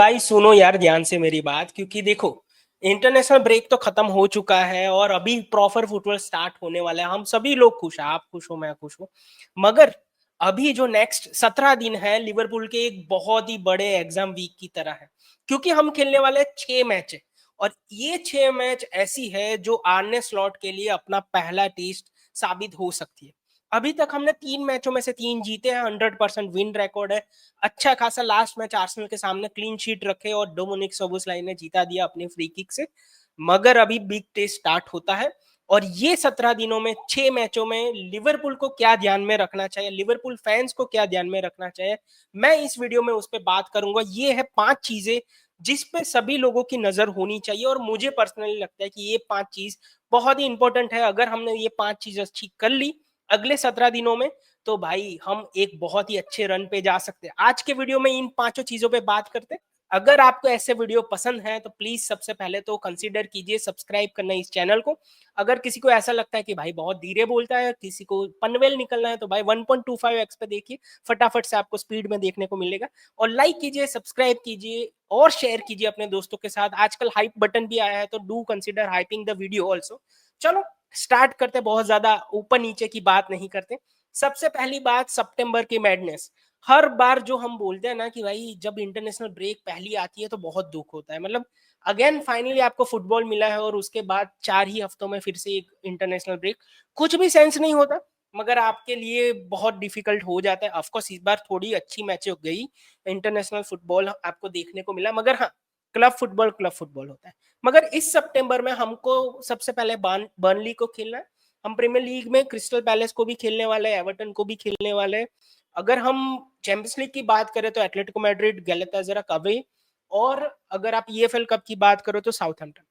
भाई सुनो यार ध्यान से मेरी बात, क्योंकि देखो इंटरनेशनल ब्रेक तो खत्म हो चुका है और अभी प्रॉपर फुटबॉल स्टार्ट होने वाला है। हम सभी लोग खुश हैं, आप खुश हो, मैं खुश हूँ। मगर अभी जो नेक्स्ट 17 दिन है लिवरपूल के एक बहुत ही बड़े एग्जाम वीक की तरह है, क्योंकि हम खेलने वाले 6 मैच है। और ये 6 मैच ऐसी है जो आर्ने स्लॉट के लिए अपना पहला टेस्ट साबित हो सकती है। अभी तक हमने 3 मैचों में से 3 जीते हैं, 100% विन रिकॉर्ड है। अच्छा खासा लास्ट मैच आर्सेनल के सामने क्लीन शीट रखे और डोमिनिक सोबोस्लाई ने जीता दिया अपनी फ्री किक से। मगर अभी बिग टेस्ट स्टार्ट होता है और ये 17 दिनों में 6 मैचों में लिवरपूल को क्या ध्यान में रखना चाहिए, लिवरपूल फैंस को क्या ध्यान में रखना चाहिए, मैं इस वीडियो में उस पर बात करूंगा। ये है 5 चीजें जिस पे सभी लोगों की नजर होनी चाहिए और मुझे पर्सनली लगता है कि ये 5 चीज बहुत ही इंपॉर्टेंट है। अगर हमने ये 5 चीज अच्छी कर ली अगले 17 दिनों में, तो भाई हम एक बहुत ही अच्छे रन पे जा सकते हैं। आज के वीडियो में इन 5 चीजों पे बात करते हैं। अगर आपको ऐसे वीडियो पसंद है तो प्लीज सबसे पहले तो कंसीडर कीजिए सब्सक्राइब करना इस चैनल को। अगर किसी को ऐसा लगता है कि भाई बहुत धीरे बोलता है, किसी को पनवेल निकलना है, तो भाई 1.25x पे देखिए, फटाफट से आपको स्पीड में देखने को मिलेगा। और लाइक कीजिए, सब्सक्राइब कीजिए और शेयर कीजिए अपने दोस्तों के साथ। आजकल हाइप बटन भी आया है, तो do consider hyping the video also. चलो स्टार्ट करते, बहुत ज्यादा ऊपर नीचे की बात नहीं करते। सबसे पहली बात, सितंबर की मैडनेस। हर बार जो हम बोलते हैं ना कि भाई जब इंटरनेशनल ब्रेक पहली आती है तो बहुत दुख होता है, मतलब अगेन फाइनली आपको फुटबॉल मिला है और उसके बाद 4 ही हफ्तों में फिर से एक इंटरनेशनल ब्रेक, कुछ भी सेंस नहीं होता। मगर आपके लिए बहुत डिफिकल्ट हो जाता है। ऑफकोर्स इस बार थोड़ी अच्छी मैचें हो गई, इंटरनेशनल फुटबॉल आपको देखने को मिला, मगर हाँ, क्लब फुटबॉल होता है। मगर इस सितंबर में हमको सबसे पहले बर्नली को खेलना है। हम प्रीमियर लीग में क्रिस्टल पैलेस को भी खेलने वाले हैं, एवर्टन को भी खेलने वाले हैं। अगर हम चैंपियंस लीग की बात करें तो एटलेटिको मैड्रिड, गैलातासराय अवे। और अगर आप ईएफएल कप की बात करो तो साउथहैम्पटन।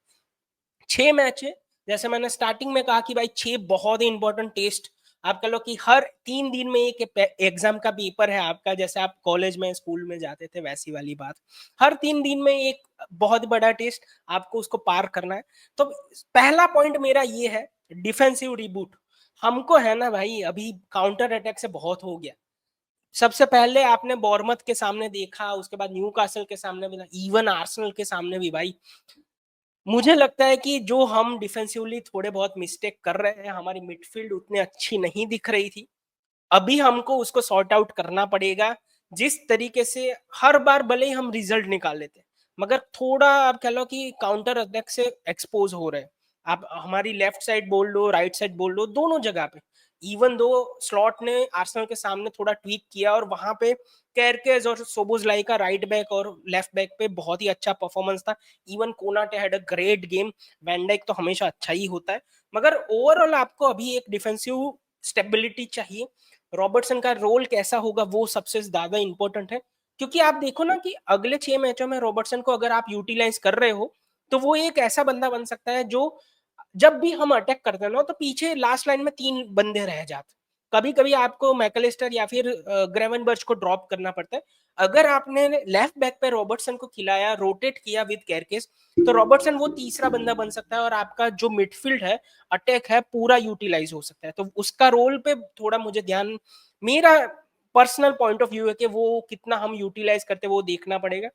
6 मैच है, जैसे मैंने स्टार्टिंग में कहा कि भाई 6 बहुत ही इंपॉर्टेंट टेस्ट। आप कह लो कि हर 3 दिन में एक एग्जाम का पेपर है आपका, जैसे आप कॉलेज में स्कूल में जाते थे वैसी वाली बात। हर 3 दिन में एक बहुत बड़ा टेस्ट, आपको उसको पार करना है। तो पहला पॉइंट मेरा ये है, डिफेंसिव रिबूट। हमको है ना भाई, अभी काउंटर अटैक से बहुत हो गया। सबसे पहले आपने बोर्नमouth के सामने देखा, उसके बाद न्यूकासल के सामने भी, इवन आर्सेनल के सामने भी भाई। मुझे लगता है कि जो हम डिफेंसिवली थोड़े बहुत मिस्टेक कर रहे हैं, हमारी मिडफील्ड उतनी अच्छी नहीं दिख रही थी, अभी हमको उसको सॉर्ट आउट करना पड़ेगा। जिस तरीके से हर बार भले ही हम रिजल्ट निकाल लेते हैं, मगर थोड़ा आप कह लो कि काउंटर अटैक से एक्सपोज हो रहे हैं। आप हमारी लेफ्ट साइड बोल लो, राइट साइड बोल लो, दोनों जगह पे। इवन दो स्लॉट ने आर्सेनल के सामने थोड़ा ट्वीक किया और वहां पे केरकेज और सोबोजलाई का राइट बैक और लेफ्ट बैक पे बहुत ही अच्छा परफॉर्मेंस था। Even Konate had a great game. Van तो हमेशा अच्छा ही होता है, मगर ओवरऑल आपको अभी एक डिफेंसिव स्टेबिलिटी चाहिए। रॉबर्टसन का रोल कैसा होगा वो सबसे ज्यादा इंपॉर्टेंट है, क्योंकि आप देखो ना कि अगले 6 मैचों में रॉबर्टसन को अगर आप यूटिलाइज कर रहे हो, तो वो एक ऐसा बंदा बन सकता है जो जब भी हम अटैक करते हैं ना, तो पीछे लास्ट लाइन में 3 बंदे रह जाते। कभी कभी आपको मैकलिस्टर या फिर ग्रेवनबर्च को ड्रॉप करना पड़ता है। अगर आपने लेफ्ट बैक पे रॉबर्टसन को खिलाया, रोटेट किया विद केरकेस, तो रॉबर्टसन वो तीसरा बंदा बन सकता है और आपका जो मिडफील्ड है, अटैक है, पूरा यूटिलाइज हो सकता है। तो उसका रोल पे थोड़ा मुझे ध्यान, मेरा पर्सनल पॉइंट ऑफ व्यू है कि वो कितना हम यूटिलाइज करते हैं वो देखना पड़ेगा।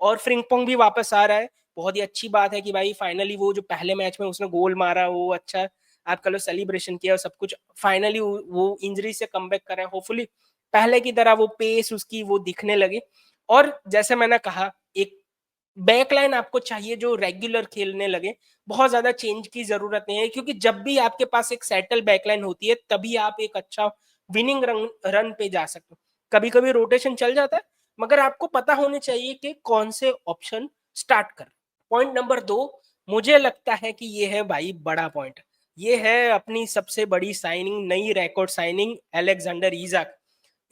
और फ्रिंकपोंग भी वापस आ रहा है, बहुत ही अच्छी बात है कि भाई फाइनली वो जो पहले मैच में उसने गोल मारा, वो अच्छा आप कल सेलिब्रेशन किया और सब कुछ, फाइनली वो इंजरी से कम बैक कर रहा है। होपफुली पहले की तरह वो पेस उसकी वो दिखने लगे। और जैसे मैंने कहा, एक बैकलाइन आपको चाहिए जो रेगुलर खेलने लगे। बहुत ज्यादा चेंज की जरूरत नहीं है, क्योंकि जब भी आपके पास एक सेटल बैकलाइन होती है तभी आप एक अच्छा विनिंग रन पे जा सकते हो। कभी कभी रोटेशन चल जाता है, मगर आपको पता होने चाहिए कि कौन से ऑप्शन स्टार्ट कर। पॉइंट नंबर 2, मुझे लगता है कि ये है भाई बड़ा पॉइंट। ये है अपनी सबसे बड़ी साइनिंग, नई record signing, Alexander Ijak.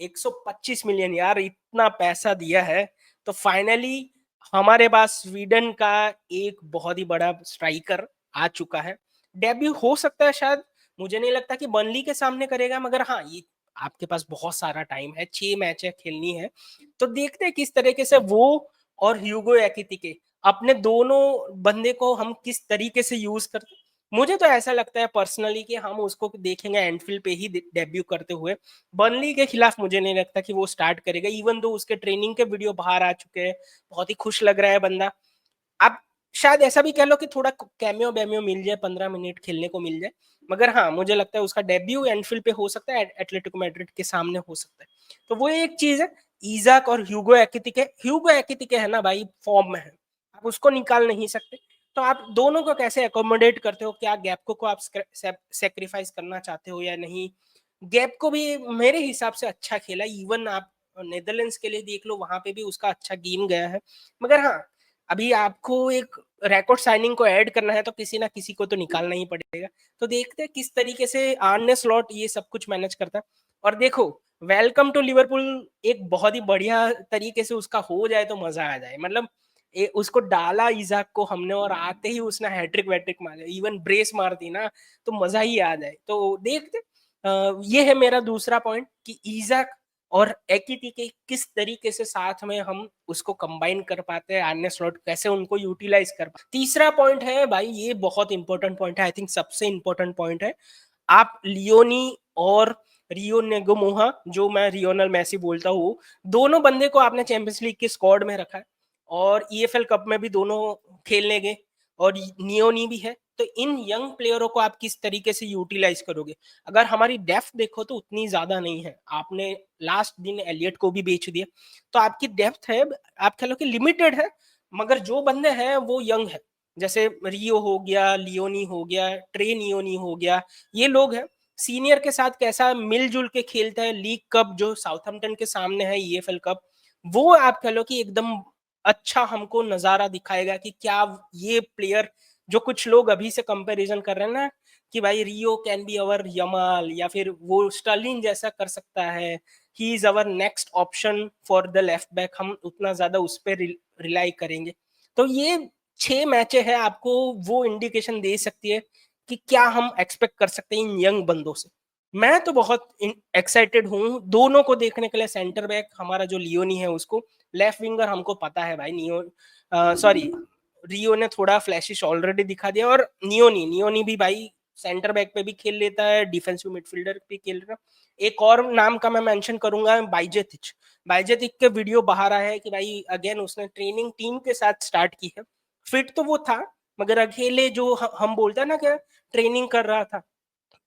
125 million यार, इतना पैसा दिया है। तो फाइनली हमारे पास स्वीडन का एक बहुत ही बड़ा स्ट्राइकर आ चुका है। डेब्यू हो सकता है शायद, मुझे नहीं लगता कि बर्नली के सामने करेगा, मगर हाँ, ये आपके पास बहुत सारा टाइम है, 6 मैच है खेलनी है। तो देखते हैं किस तरीके से वो और ह्यूगो एक्टिके, अपने दोनों बंदे को हम किस तरीके से यूज करते। मुझे तो ऐसा लगता है पर्सनली कि हम उसको देखेंगे एंडफील्ड पे ही डेब्यू करते हुए। बर्नली के खिलाफ मुझे नहीं लगता कि वो स्टार्ट करेगा, इवन दो उसके ट्रेनिंग के वीडियो बाहर आ चुके हैं, बहुत ही खुश लग रहा है बंदा। आप शायद ऐसा भी कह लो कि थोड़ा कैमियो बैमियो मिल जाए, 15 मिनट खेलने को मिल जाए, मगर हाँ मुझे लगता है उसका डेब्यू एनफील्ड पे हो सकता है, एटलेटिको मैड्रिड के सामने हो सकता है। तो वो एक चीज है। ईजाक और ह्यूगो एकितिके है ना भाई, फॉर्म में है, आप उसको निकाल नहीं सकते। तो आप दोनों को कैसे अकोमोडेट करते हो, क्या गैप को आप सेक्रीफाइस करना चाहते हो या नहीं। गैप को भी मेरे हिसाब से अच्छा खेला, इवन आप नेदरलैंड्स के लिए देख लो, वहां पे भी उसका अच्छा गेम गया है। मगर हाँ, अभी आपको एक रिकॉर्ड साइनिंग को ऐड करना है तो किसी ना किसी को तो निकालना ही पड़ेगा। तो देखते हैं किस तरीके से आर्ने स्लॉट ये सब कुछ मैनेज करता है। और देखो, वेलकम टू लिवरपूल एक बहुत ही बढ़िया तरीके से उसका हो जाए तो मजा आ जाए। मतलब उसको डाला इजाक को हमने और आते ही उसने हैट्रिक वैट्रिक मारा, इवन ब्रेस मार दी ना, तो मजा ही आ जाए। तो देखते ये है मेरा दूसरा पॉइंट कि इजाक और एकिटी के किस तरीके से साथ में हम उसको कंबाइन कर पाते हैं, आर्ने स्लॉट कैसे उनको यूटिलाइज कर पाते। तीसरा पॉइंट है भाई, ये बहुत इंपॉर्टेंट पॉइंट है, आई थिंक सबसे इंपॉर्टेंट पॉइंट है। आप लियोनी और रियो नेगोमोहा, जो मैं रियोनल मैसी बोलता हूँ, दोनों बंदे को आपने चैंपियंस लीग के स्क्वाड में रखा है और ईएफएल कप में भी दोनों खेलने गए, और नियोनी भी है। तो इन यंग प्लेयरों को आप किस तरीके से यूटिलाइज करोगे। अगर हमारी डेप्थ देखो तो उतनी ज्यादा नहीं है, आपने लास्ट दिन एलियट को भी बेच दिया, तो आपकी डेप्थ है, आप कह लो कि लिमिटेड है। मगर जो बंदे हैं वो यंग है, जैसे रियो हो गया, लियोनी हो गया, ट्रे नियोनी हो गया, ये लोग हैं। सीनियर के साथ कैसा मिलजुल के खेलता है, लीग कप जो साउथहैम्पटन के सामने है, ईएफएल कप, वो आप कह लो कि एकदम अच्छा हमको नजारा दिखाएगा कि क्या ये प्लेयर, जो कुछ लोग अभी से कंपैरिजन कर रहे हैं ना कि भाई रियो कैन बी अवर यमाल या फिर वो स्टर्लिंग जैसा कर सकता है, he is our next option for the left back, हम उतना ज्यादा उस पर रिलाई करेंगे। तो ये 6 मैचें हैं, आपको वो इंडिकेशन दे सकती है कि क्या हम एक्सपेक्ट कर सकते हैं इन यंग बंदों से। मैं तो बहुत एक्साइटेड हूँ दोनों को देखने के लिए। सेंटर बैक हमारा जो लियोनी है उसको, लेफ्ट विंगर हमको पता है भाई, नियो सॉरी रियो ने थोड़ा फ्लैशिश ऑलरेडी दिखा दिया, और नियोनी नियोनी भी भाई सेंटर बैक पे भी खेल लेता है, डिफेंसिव मिडफील्डर पे खेल रहा। एक और नाम का मैं मेंशन करूंगा, बाइजेटिच। बाइजेटिच के वीडियो बाहर आया है कि भाई अगेन उसने ट्रेनिंग टीम के साथ स्टार्ट की है। फिट तो वो था, मगर अकेले जो हम बोलते हैं ना कि ट्रेनिंग कर रहा था,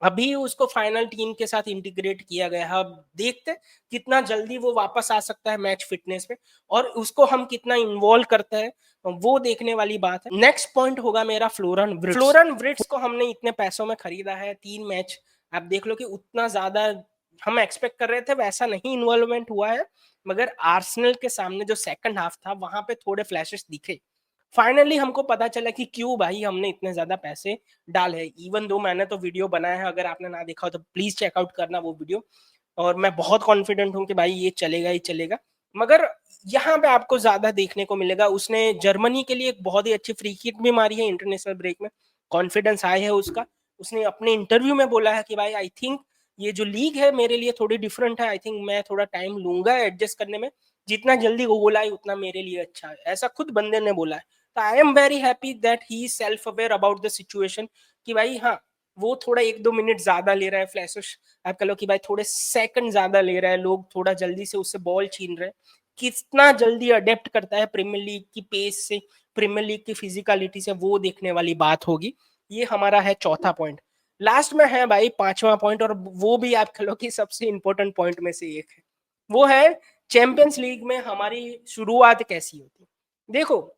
अभी उसको फाइनल टीम के साथ इंटीग्रेट किया गया है। अब देखते कितना जल्दी वो वापस आ सकता है मैच फिटनेस पे, और उसको हम कितना इन्वॉल्व करते हैं, वो देखने वाली बात है। नेक्स्ट पॉइंट होगा मेरा फ्लोरन व्रिट्स को हमने इतने पैसों में खरीदा है, 3 मैच आप देख लो कि उतना ज्यादा हम एक्सपेक्ट कर रहे थे वैसा नहीं इन्वॉल्वमेंट हुआ है। मगर आर्सेनल के सामने जो सेकंड हाफ था वहां पे थोड़े फ्लैशेस दिखे। फाइनली हमको पता चला कि क्यों भाई हमने इतने ज्यादा पैसे डाल है। इवन दो मैंने तो वीडियो बनाया है, अगर आपने ना देखा हो तो प्लीज चेकआउट करना वो वीडियो। और मैं बहुत कॉन्फिडेंट हूँ कि भाई ये चलेगा ही चलेगा। मगर यहाँ पे आपको ज्यादा देखने को मिलेगा, उसने जर्मनी के लिए एक बहुत ही अच्छी फ्री किक भी मारी है इंटरनेशनल ब्रेक में, कॉन्फिडेंस आया है उसका। उसने अपने इंटरव्यू में बोला है कि भाई आई थिंक ये जो लीग है मेरे लिए थोड़ी डिफरेंट है, आई थिंक मैं थोड़ा टाइम लूंगा एडजस्ट करने में, जितना जल्दी गोल आए उतना मेरे लिए अच्छा है, ऐसा खुद बंदे ने बोला है। तो I am very happy that he is self aware about the situation कि भाई हाँ, वो थोड़ा 1-2 मिनट ज्यादा ले रहा है फ्लैशेस, आप कह लो कि भाई थोड़े सेकंड ज्यादा ले रहा है, लोग थोड़ा जल्दी से उससे बॉल छीन रहे हैं। कितना जल्दी अडेप्ट करता है प्रीमियर लीग की पेस से, प्रीमियर लीग की फिजिकलिटी से, वो देखने वाली बात होगी। ये हमारा है चौथा पॉइंट। लास्ट में है भाई पांचवा पॉइंट, और वो भी आप कह लो कि सबसे इंपॉर्टेंट पॉइंट में से एक है। वो है चैंपियंस लीग में हमारी शुरुआत कैसी होती। देखो,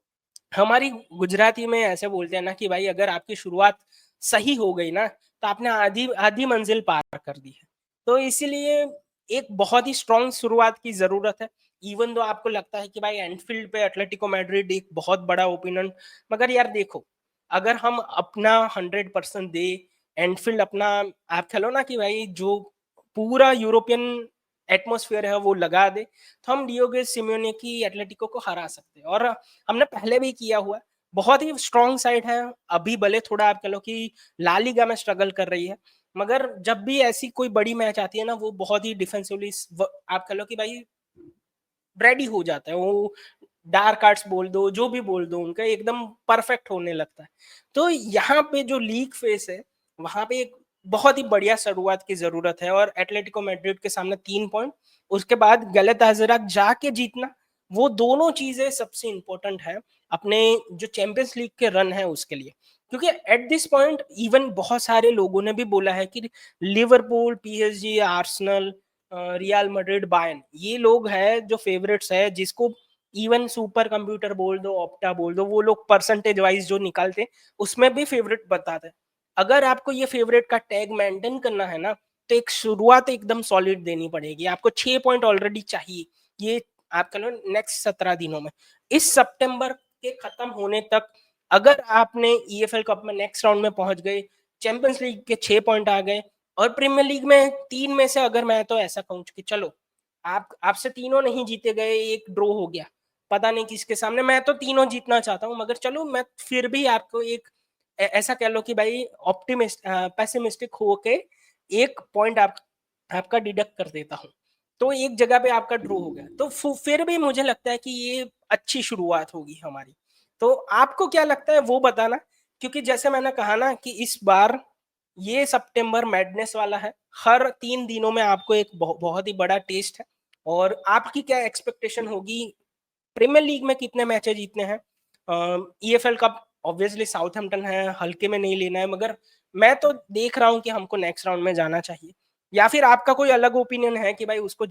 हमारी गुजराती में ऐसे बोलते हैं ना कि भाई अगर आपकी शुरुआत सही हो गई ना, तो आपने आधी आधी मंजिल पार कर दी है। तो इसीलिए एक बहुत ही स्ट्रांग शुरुआत की जरूरत है। इवन दो आपको लगता है कि भाई एंडफील्ड पे एटलेटिको मैड्रिड एक बहुत बड़ा ओपिनियन, मगर यार देखो, अगर हम अपना 100% दे, एंडफील्ड अपना, आप खेलो ना कि भाई जो पूरा यूरोपियन एटमोसफियर है वो लगा दे, तो हम डियोगे सिमियोने की एटलेटिको को हरा सकते हैं। और हमने पहले भी किया हुआ है, बहुत ही स्ट्रॉन्ग साइड है। अभी भले थोड़ा आप कह लो कि ला लीगा में स्ट्रगल कर रही है, मगर जब भी ऐसी कोई बड़ी मैच आती है ना, वो बहुत ही डिफेंसिवली आप कह लो कि भाई रेडी हो जाता है वो, डार्क आर्ट्स बोल दो, जो भी बोल दो, उनका एकदम परफेक्ट होने लगता है। तो यहाँ पे जो लीग फेस है, वहाँ पे एक बहुत ही बढ़िया शुरुआत की ज़रूरत है और एटलेटिको मैड्रिड के सामने 3 पॉइंट, उसके बाद गैलातासराय जाके जीतना, वो दोनों चीज़ें सबसे इम्पोर्टेंट है, अपने जो चैंपियंस लीग के रन है उसके लिए। क्योंकि एट दिस पॉइंट इवन बहुत सारे लोगों ने भी बोला है कि Liverpool, PSG, Arsenal, real Madrid, Bayern, ये लोग हैं जो फेवरेट्स है, जिसको इवन सुपर कंप्यूटर बोल दो, ऑप्टा बोल दो, वो लोग परसेंटेज वाइज जो निकालते उसमें भी फेवरेट बताते हैं। अगर आपको ये फेवरेट का टैग मेंटेन करना है ना, तो एक शुरुआत एकदम सॉलिड देनी पड़ेगी। आपको 6 पॉइंट ऑलरेडी चाहिए, ये आप कह लो नेक्स्ट 17 दिनों में। इस सितंबर के खत्म होने तक अगर आपने ईएफएल कप में नेक्स्ट राउंड में पहुंच गए, चैंपियंस लीग के 6 पॉइंट आ गए और प्रीमियर लीग में 3 में से, अगर मैं तो ऐसा कहूँ कि चलो आप आपसे तीनों नहीं जीते गए, एक ड्रॉ हो गया, पता नहीं किसके सामने, मैं तो तीनों जीतना चाहता हूँ, मगर चलो मैं फिर भी आपको एक ऐसा कह लो कि भाई ऑप्टिमिस्ट पेसिमिस्टिक होके एक पॉइंट आपका डिडक्ट कर देता हूँ, तो एक जगह पे आपका ड्रॉ हो गया, तो फिर भी मुझे लगता है कि ये अच्छी शुरुआत होगी हमारी। तो आपको क्या लगता है वो बताना, क्योंकि जैसे मैंने कहा ना कि इस बार ये सितंबर मैडनेस वाला है, हर 3 दिनों में आपको एक बहुत ही बड़ा टेस्ट है। और आपकी क्या एक्सपेक्टेशन होगी, प्रीमियर लीग में कितने मैचेस जीतने हैं, ईएफएल कप ऑब्वियसली साउथहैम्पटन है, हल्के में नहीं लेना है, मगर मैं तो देख रहा हूँ कि हमको नेक्स्ट राउंड में जाना चाहिए। या फिर आपका कोई अलग ओपिनियन है कि भाई उसको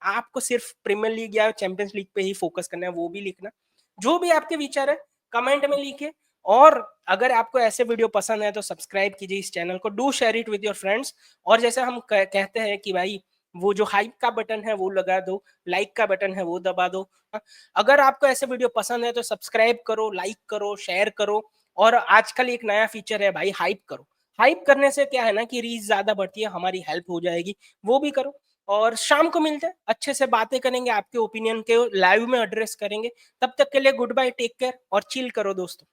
आपको सिर्फ प्रीमियर लीग या चैंपियंस लीग पे ही फोकस करना है, वो भी लिखना। जो भी आपके विचार है कमेंट में लिखिए। और अगर आपको ऐसे वीडियो पसंद है तो सब्सक्राइब कीजिए इस चैनल को, do share it with your friends. और जैसे हम कहते हैं कि भाई वो जो हाइप का बटन है वो लगा दो, लाइक का बटन है वो दबा दो। अगर आपको ऐसे वीडियो पसंद है तो सब्सक्राइब करो, लाइक करो, शेयर करो। और आजकल एक नया फीचर है भाई, हाइप करो। हाइप करने से क्या है ना कि रीच ज्यादा बढ़ती है, हमारी हेल्प हो जाएगी, वो भी करो। और शाम को मिलते हैं, अच्छे से बातें करेंगे, आपके ओपिनियन के लाइव में एड्रेस करेंगे। तब तक के लिए गुड बाय, टेक केयर और चिल करो दोस्तों।